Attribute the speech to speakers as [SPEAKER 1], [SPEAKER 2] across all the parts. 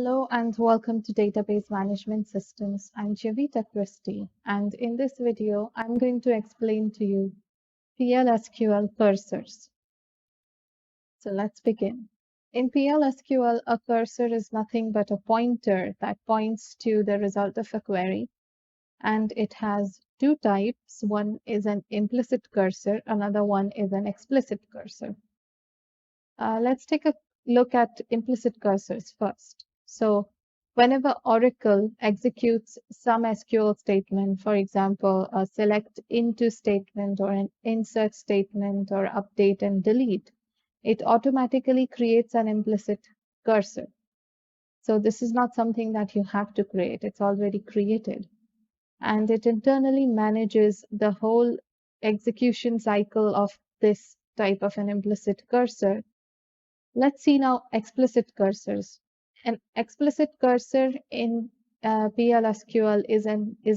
[SPEAKER 1] Hello and welcome to Database Management Systems. I'm Javita Christie, and in this video, I'm going to explain to you PL/SQL cursors. So let's begin. In PL/SQL, a cursor is nothing but a pointer that points to the result of a query, and it has two types. One is an implicit cursor, another one is an explicit cursor. Let's take a look at implicit cursors first. So whenever Oracle executes some SQL statement, for example, a select into statement or an insert statement or update and delete, it automatically creates an implicit cursor. So this is not something that you have to create, it's already created. And it internally manages the whole execution cycle of this type of an implicit cursor. Let's see now explicit cursors. An explicit cursor in PL/SQL is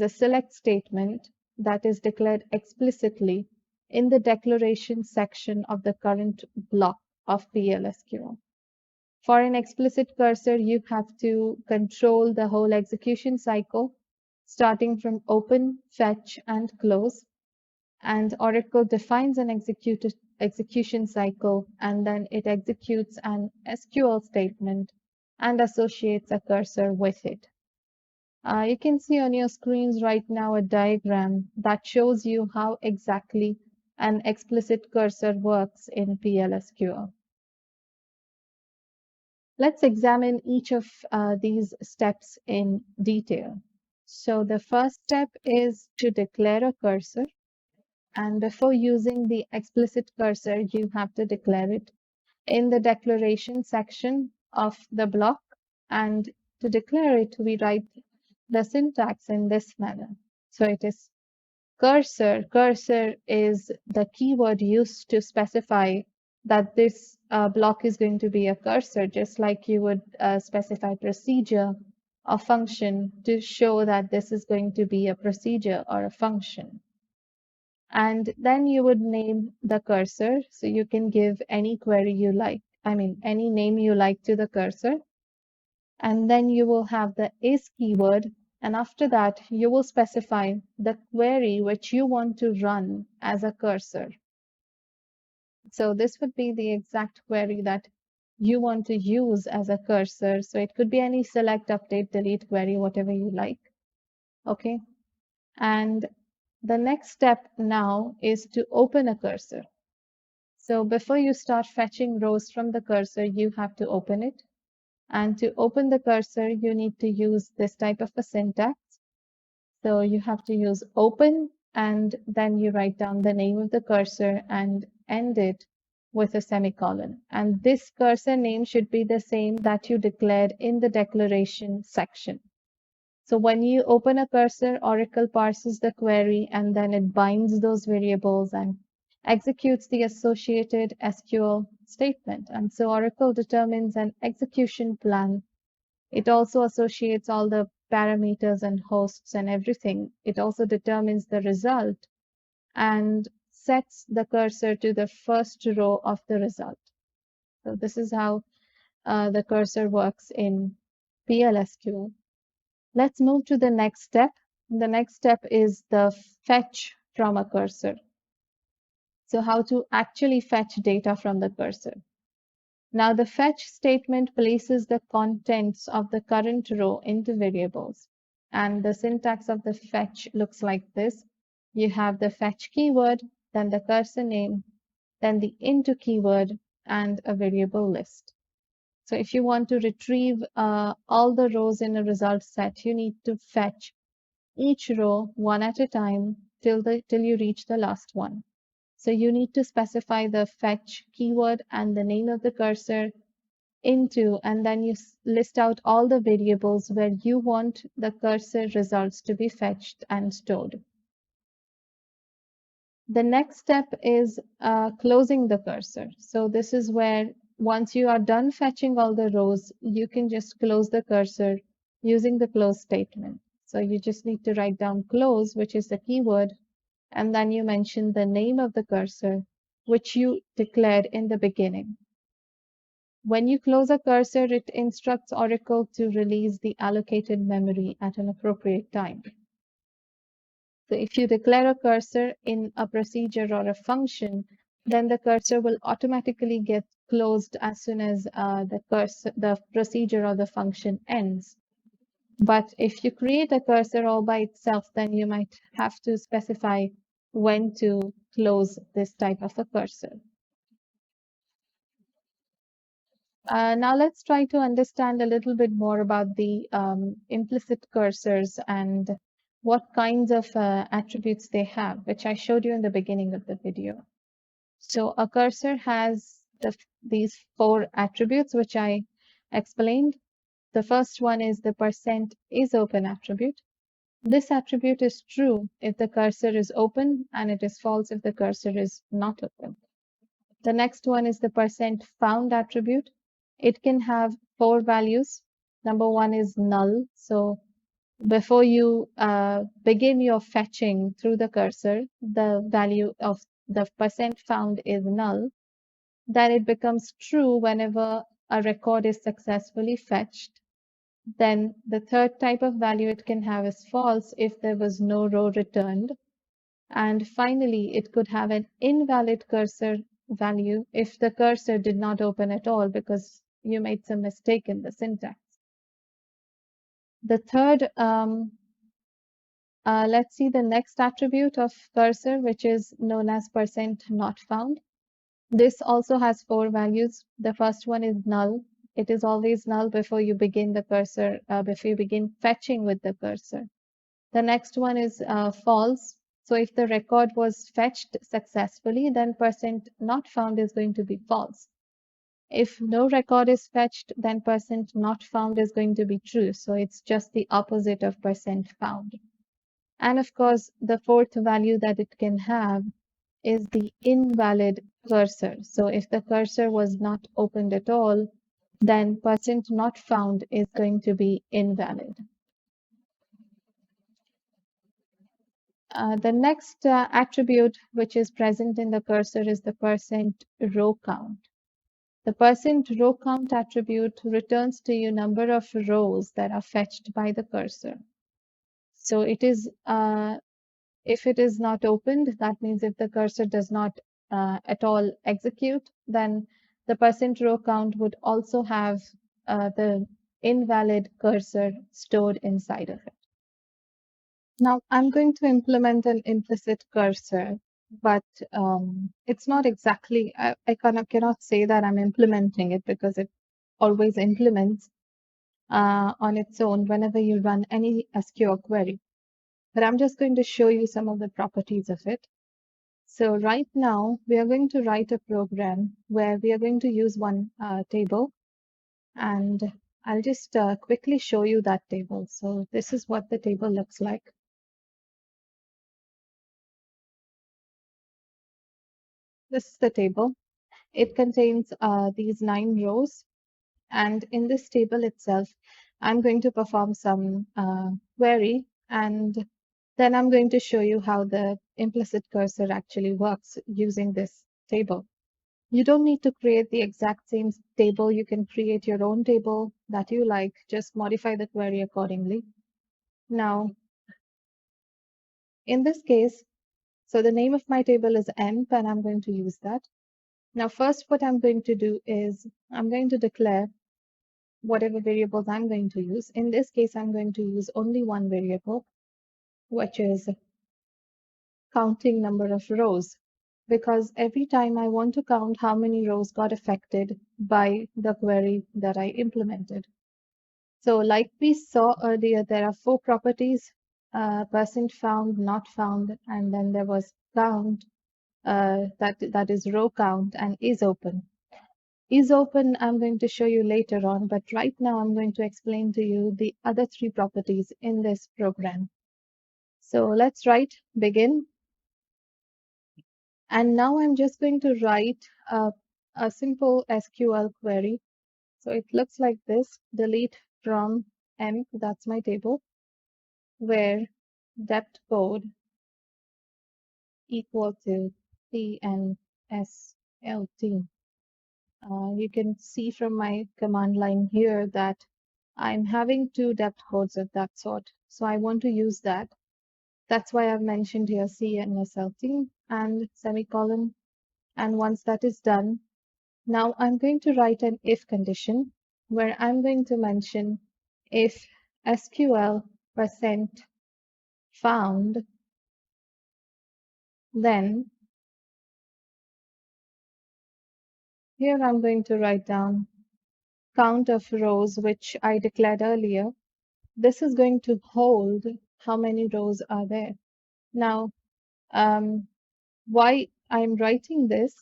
[SPEAKER 1] a select statement that is declared explicitly in the declaration section of the current block of PL/SQL. For an explicit cursor, you have to control the whole execution cycle, starting from open, fetch, and close. And Oracle defines an execution cycle, and then it executes an SQL statement and associates a cursor with it. You can see on your screens right now a diagram that shows you how exactly an explicit cursor works in PL/SQL. Let's examine each of these steps in detail. So the first step is to declare a cursor. And before using the explicit cursor, you have to declare it in the declaration section of the block. And to declare it, we write the syntax in this manner. So it is cursor. Cursor is the keyword used to specify that this block is going to be a cursor, just like you would specify procedure or function to show that this is going to be a procedure or a function. And then you would name the cursor. So you can give any query you like, any name you like to the cursor. And then you will have the is keyword. And after that, you will specify the query which you want to run as a cursor. So this would be the exact query that you want to use as a cursor. So it could be any select, update, delete query, whatever you like. Okay. And the next step now is to open a cursor. So before you start fetching rows from the cursor, you have to open it. And to open the cursor, you need to use this type of a syntax. So you have to use open, and then you write down the name of the cursor and end it with a semicolon. And this cursor name should be the same that you declared in the declaration section. So when you open a cursor, Oracle parses the query and then it binds those variables and executes the associated SQL statement. And so Oracle determines an execution plan. It also associates all the parameters and hosts and everything. It also determines the result and sets the cursor to the first row of the result. So this is how the cursor works in PL/SQL. Let's move to the next step. The next step is the fetch from a cursor. So how to actually fetch data from the cursor. Now the fetch statement places the contents of the current row into variables. And the syntax of the fetch looks like this. You have the fetch keyword, then the cursor name, then the into keyword, and a variable list. So if you want to retrieve all the rows in a result set, you need to fetch each row one at a time till you reach the last one. So you need to specify the fetch keyword and the name of the cursor into, and then you list out all the variables where you want the cursor results to be fetched and stored. The next step is closing the cursor. So this is where once you are done fetching all the rows, you can just close the cursor using the close statement. So you just need to write down close, which is the keyword, and then you mention the name of the cursor, which you declared in the beginning. When you close a cursor, it instructs Oracle to release the allocated memory at an appropriate time. So if you declare a cursor in a procedure or a function, then the cursor will automatically get closed as soon as the procedure or the function ends. But if you create a cursor all by itself, then you might have to specify when to close this type of a cursor. Now let's try to understand a little bit more about the implicit cursors and what kinds of attributes they have, which I showed you in the beginning of the video. So a cursor has these 4 attributes, which I explained. The first one is the %ISOPEN attribute. This attribute is true if the cursor is open, and it is false if the cursor is not open. The next one is the %FOUND attribute. It can have 4 values. Number 1 is null. So before you begin your fetching through the cursor, the value of the %FOUND is null. Then it becomes true whenever a record is successfully fetched. Then the third type of value it can have is false if there was no row returned. And finally, it could have an invalid cursor value if the cursor did not open at all because you made some mistake in the syntax. The third, let's see the next attribute of cursor, which is known as %NOTFOUND. This also has 4 values. The first one is null. It is always null before you begin the cursor, before you begin fetching with the cursor. The next one is false. So if the record was fetched successfully, then %NOTFOUND is going to be false. If no record is fetched, then %NOTFOUND is going to be true. So it's just the opposite of %FOUND. And of course, the fourth value that it can have is the invalid cursor. So if the cursor was not opened at all, then %NOTFOUND is going to be invalid. The next attribute which is present in the cursor is the %ROWCOUNT. The %ROWCOUNT attribute returns to you number of rows that are fetched by the cursor. So it is, if it is not opened, that means if the cursor does not at all execute, then the %ROWCOUNT would also have the invalid cursor stored inside of it. Now I'm going to implement an implicit cursor, but it's not exactly, I cannot say that I'm implementing it because it always implements on its own whenever you run any SQL query. But I'm just going to show you some of the properties of it. So right now we are going to write a program where we are going to use one table, and I'll just quickly show you that table. So this is what the table looks like. This is the table. It contains these 9 rows, and in this table itself, I'm going to perform some query, and then I'm going to show you how the implicit cursor actually works using this table. You don't need to create the exact same table. You can create your own table that you like, just modify the query accordingly. Now, in this case, so the name of my table is emp, and I'm going to use that. Now, first, what I'm going to do is I'm going to declare whatever variables I'm going to use. In this case, I'm going to use only one variable, which is counting number of rows, because every time I want to count how many rows got affected by the query that I implemented. So like we saw earlier, there are 4 properties, %FOUND, not found, and then there was count, that is row count, and ISOPEN. ISOPEN I'm going to show you later on, but right now I'm going to explain to you the other 3 properties in this program. So let's write begin. And now I'm just going to write a simple SQL query. So it looks like this: delete from emp, that's my table, where depth code equal to TNSLT. You can see from my command line here that I'm having two depth codes of that sort. So I want to use that. That's why I've mentioned here CNSLT and semicolon. And once that is done, now I'm going to write an if condition where I'm going to mention if SQL %found, then here I'm going to write down count of rows, which I declared earlier. This is going to hold how many rows are there. Now, why I'm writing this?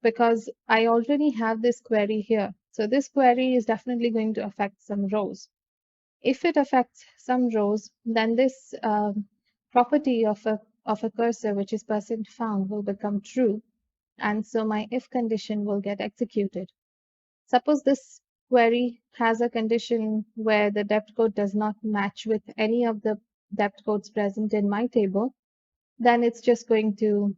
[SPEAKER 1] Because I already have this query here. So this query is definitely going to affect some rows. If it affects some rows, then this property of a cursor, which is %found, will become true. And so my if condition will get executed. Suppose this query has a condition where the depth code does not match with any of the depth codes present in my table, then it's just going to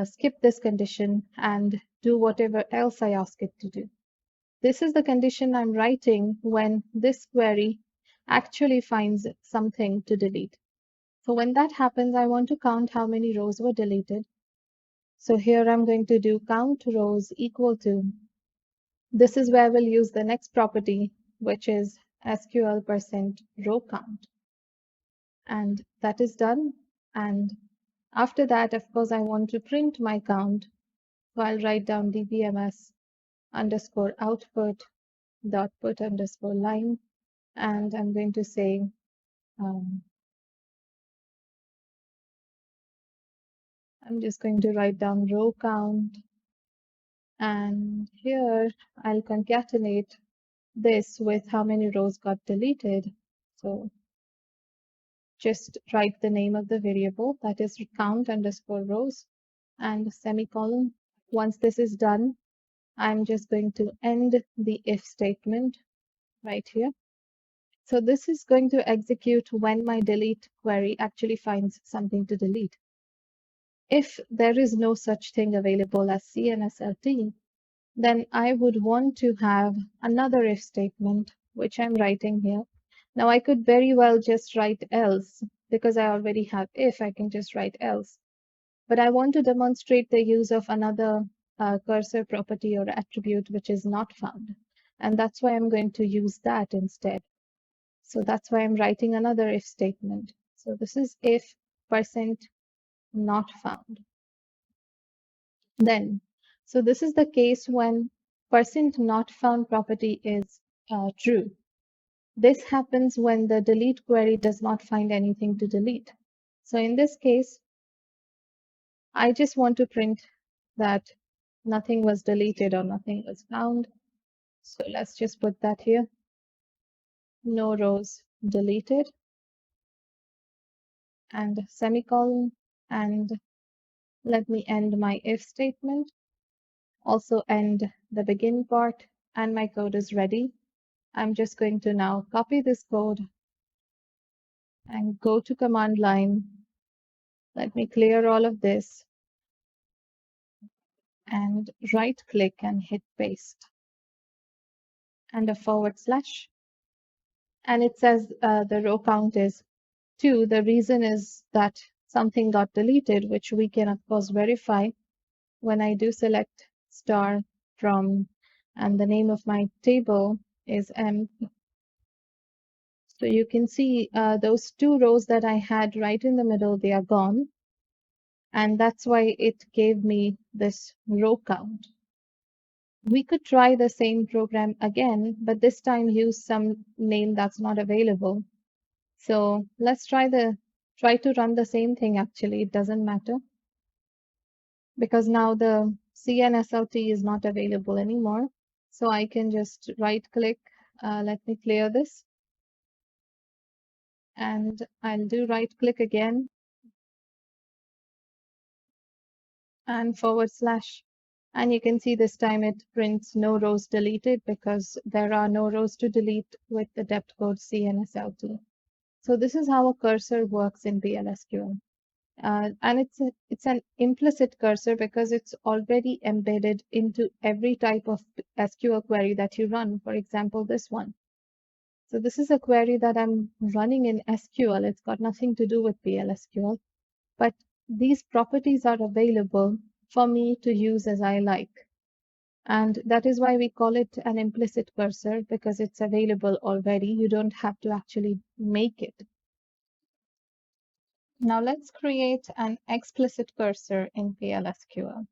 [SPEAKER 1] skip this condition and do whatever else I ask it to do. This is the condition I'm writing when this query actually finds something to delete. So when that happens, I want to count how many rows were deleted. So here I'm going to do count rows equal to, this is where we'll use the next property, which is SQL %ROWCOUNT. And that is done. And after that, of course, I want to print my count. So I'll write down dbms underscore output dot put underscore line. And I'm going to say, I'm just going to write down row count. And here I'll concatenate this with how many rows got deleted. So just write the name of the variable, that is count underscore rows, and semicolon. Once this is done, I'm just going to end the if statement right here. So this is going to execute when my delete query actually finds something to delete. If there is no such thing available as CNSLT, then I would want to have another if statement, which I'm writing here. Now I could very well just write else, because I already have if, I can just write else. But I want to demonstrate the use of another cursor property or attribute, which is not found. And that's why I'm going to use that instead. So that's why I'm writing another if statement. So this is if %not found. Then, so this is the case when %not found property is true. This happens when the delete query does not find anything to delete. So in this case, I just want to print that nothing was deleted or nothing was found. So let's just put that here. No rows deleted and semicolon, and let me end my if statement. Also end the begin part, and my code is ready. I'm just going to now copy this code and go to command line. Let me clear all of this and right click and hit paste and a /. And it says the row count is 2. The reason is that something got deleted, which we can of course verify when I do select star from, and the name of my table is M. So you can see those 2 rows that I had right in the middle, they are gone. And that's why it gave me this row count. We could try the same program again, but this time use some name that's not available. So let's try to run the same thing. Actually, it doesn't matter, because now the CNSLT is not available anymore. So I can just right click. Let me clear this. And I'll do right click again and /. And you can see this time it prints no rows deleted, because there are no rows to delete with the depth code CNSLT. So this is how a cursor works in PLSQL. And it's an implicit cursor because it's already embedded into every type of SQL query that you run. For example, this one. So this is a query that I'm running in SQL. It's got nothing to do with PLSQL, but these properties are available for me to use as I like. And that is why we call it an implicit cursor, because it's available already. You don't have to actually make it. Now let's create an explicit cursor in PLSQL.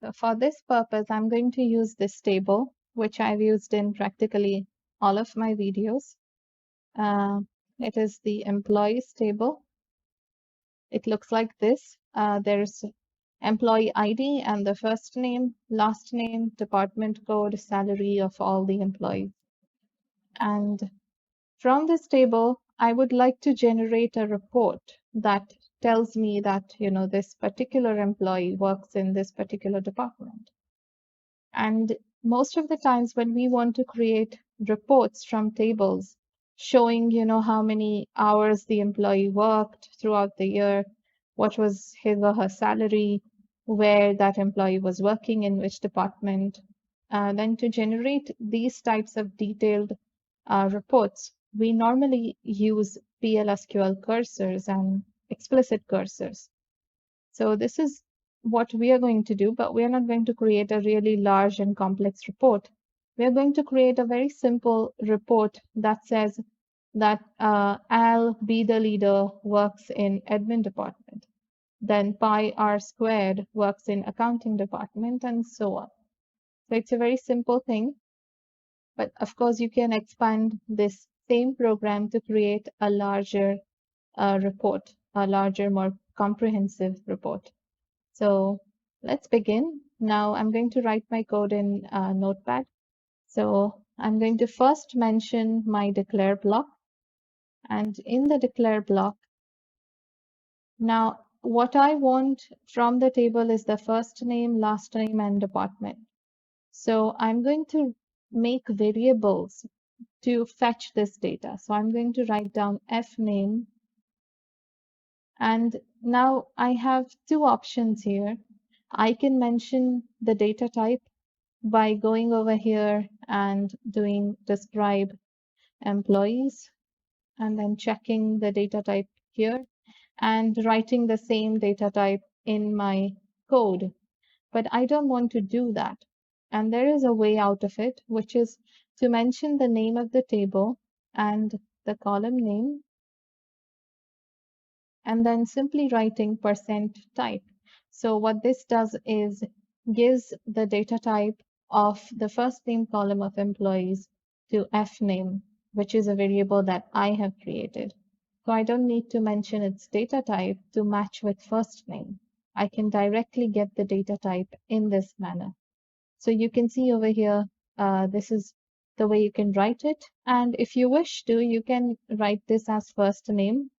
[SPEAKER 1] So for this purpose, I'm going to use this table, which I've used in practically all of my videos. It is the employees table. It looks like this. There's employee ID and the first name, last name, department code, salary of all the employees. And from this table, I would like to generate a report that tells me that, this particular employee works in this particular department. And most of the times when we want to create reports from tables showing, how many hours the employee worked throughout the year, what was his or her salary, where that employee was working, in which department, then to generate these types of detailed reports, we normally use PLSQL cursors and explicit cursors. So this is what we are going to do, but we are not going to create a really large and complex report. We are going to create a very simple report that says that Al, be the leader, works in admin department. Then pi r squared works in accounting department, and so on. So it's a very simple thing. But of course, you can expand this same program to create a larger report, a larger, more comprehensive report. So let's begin. Now I'm going to write my code in Notepad. So I'm going to first mention my declare block. And in the declare block, now what I want from the table is the first name, last name, and department. So I'm going to make variables to fetch this data. So I'm going to write down fname. And now I have two options here. I can mention the data type by going over here and doing describe employees and then checking the data type here and writing the same data type in my code. But I don't want to do that. And there is a way out of it, which is to mention the name of the table and the column name, and then simply writing %type. So what this does is gives the data type of the first name column of employees to fname, which is a variable that I have created. So I don't need to mention its data type to match with first name. I can directly get the data type in this manner. So you can see over here, this is the way you can write it. And if you wish to, you can write this as first name,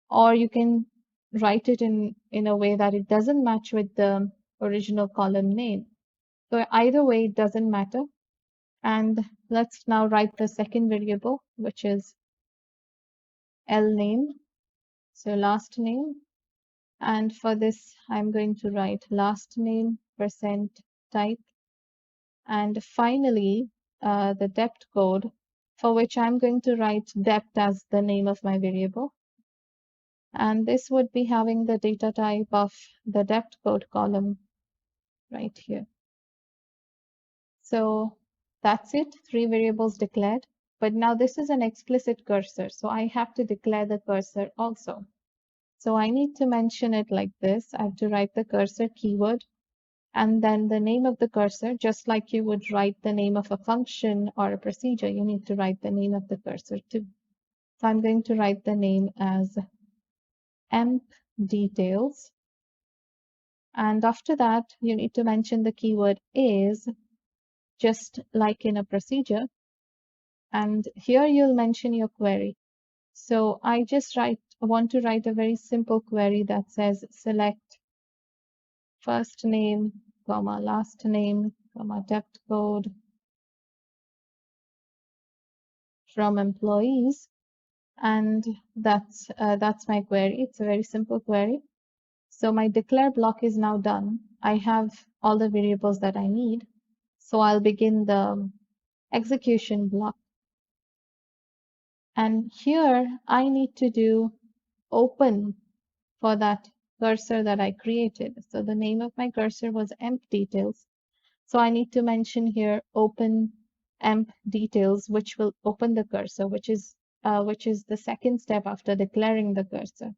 [SPEAKER 1] or you can write it in a way that it doesn't match with the original column name. So either way, it doesn't matter. And let's now write the second variable, which is lname, so last name. And for this, I'm going to write last name %type. And finally, the depth code, for which I'm going to write depth as the name of my variable. And this would be having the data type of the depth code column right here. So that's it, 3 variables declared. But now this is an explicit cursor, so I have to declare the cursor also. So I need to mention it like this. I have to write the cursor keyword and then the name of the cursor, just like you would write the name of a function or a procedure, you need to write the name of the cursor too. So I'm going to write the name as emp details. And after that, you need to mention the keyword is, just like in a procedure. And here you'll mention your query. So I just want to write a very simple query that says select first name, comma, last name, comma, depth code from employees. And that's my query. It's a very simple query. So my declare block is now done. I have all the variables that I need. So I'll begin the execution block. And here I need to do open for that cursor that I created. So the name of my cursor was emp details. So I need to mention here open emp details, which will open the cursor, which is the second step after declaring the cursor.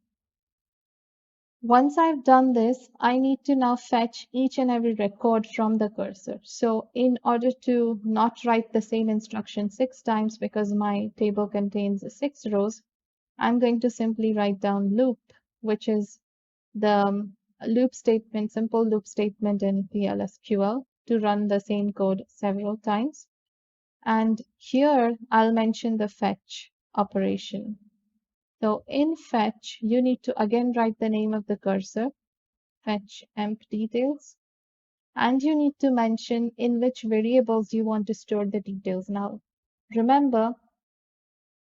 [SPEAKER 1] Once I've done this, I need to now fetch each and every record from the cursor. So in order to not write the same instruction 6 times because my table contains 6 rows, I'm going to simply write down loop, which is the loop statement, simple loop statement in PLSQL to run the same code several times. And here I'll mention the fetch operation. So in fetch, you need to again write the name of the cursor, fetch emp details, and you need to mention in which variables you want to store the details. Now, remember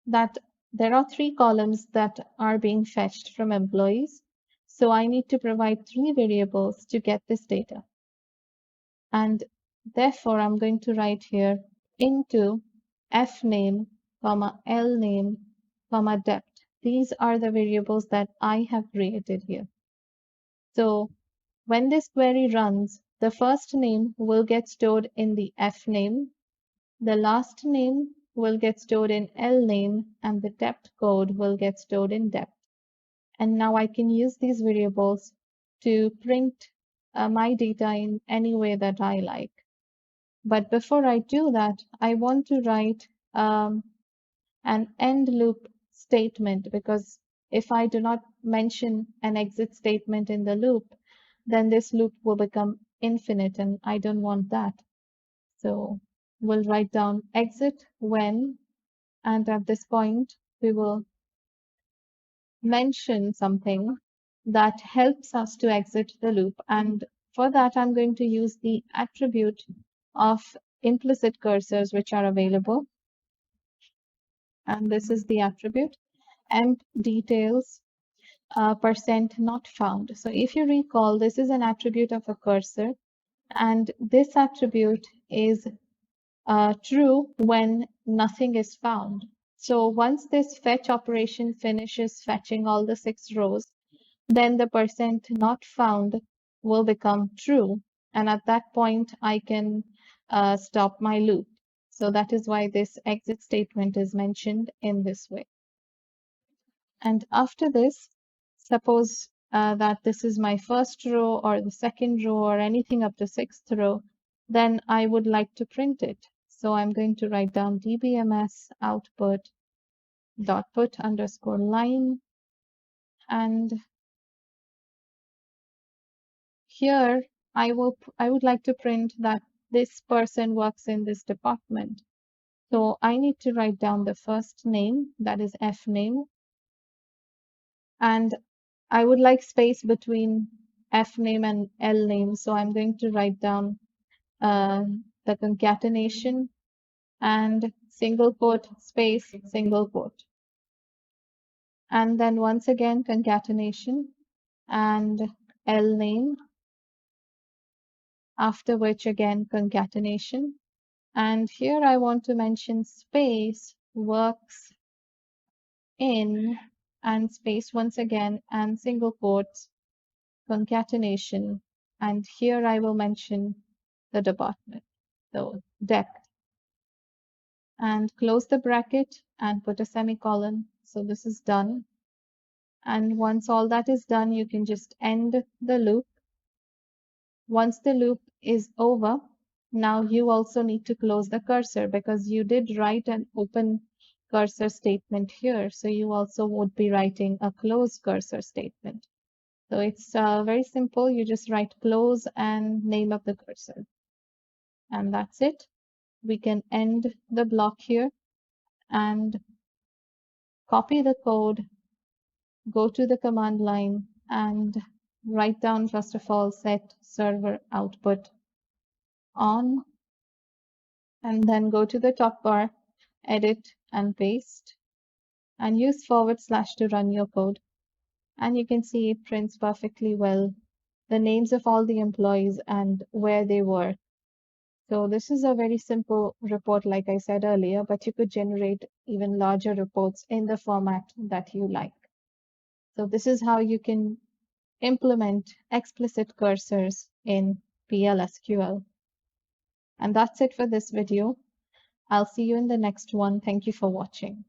[SPEAKER 1] that there are 3 columns that are being fetched from employees. So I need to provide 3 variables to get this data. And therefore, I'm going to write here into fname, lname, depth. These are the variables that I have created here. So when this query runs, the first name will get stored in the fname, the last name will get stored in lname, and the depth code will get stored in depth. And now I can use these variables to print my data in any way that I like. But before I do that, I want to write an end loop statement, because if I do not mention an exit statement in the loop, then this loop will become infinite, and I don't want that. So we'll write down exit when, and at this point, we will mention something that helps us to exit the loop. And for that, I'm going to use the attribute of implicit cursors, which are available. And this is the attribute, emp details percent not found. So if you recall, this is an attribute of a cursor, and this attribute is true when nothing is found. So once this fetch operation finishes fetching all the 6 rows, then the percent not found will become true. And at that point, I can stop my loop. So that is why this exit statement is mentioned in this way. And after this, suppose that this is my first row or the second row or anything up to 6th row, then I would like to print it. So I'm going to write down dbms output dot put underscore line, and here I would like to print that this person works in this department. So I need to write down the first name, that is fname, and I would like space between fname and lname. So I'm going to write down the concatenation and single quote space single quote. And then once again concatenation and lname, after which again concatenation. And here I want to mention space works in and space once again and single quotes concatenation. And here I will mention the department, so depth. And close the bracket and put a semicolon. So this is done. And once all that is done, you can just end the loop. Once the loop is over, now you also need to close the cursor, because you did write an open cursor statement here. So you also would be writing a close cursor statement. So it's very simple. You just write close and name of the cursor. And that's it. We can end the block here and copy the code, go to the command line and write down, first of all, set server output on, and then go to the top bar, edit and paste, and use / to run your code. And you can see it prints perfectly well the names of all the employees and where they work. So this is a very simple report, like I said earlier, but you could generate even larger reports in the format that you like. So this is how you can implement explicit cursors in PL/SQL. And that's it for this video. I'll see you in the next one. Thank you for watching.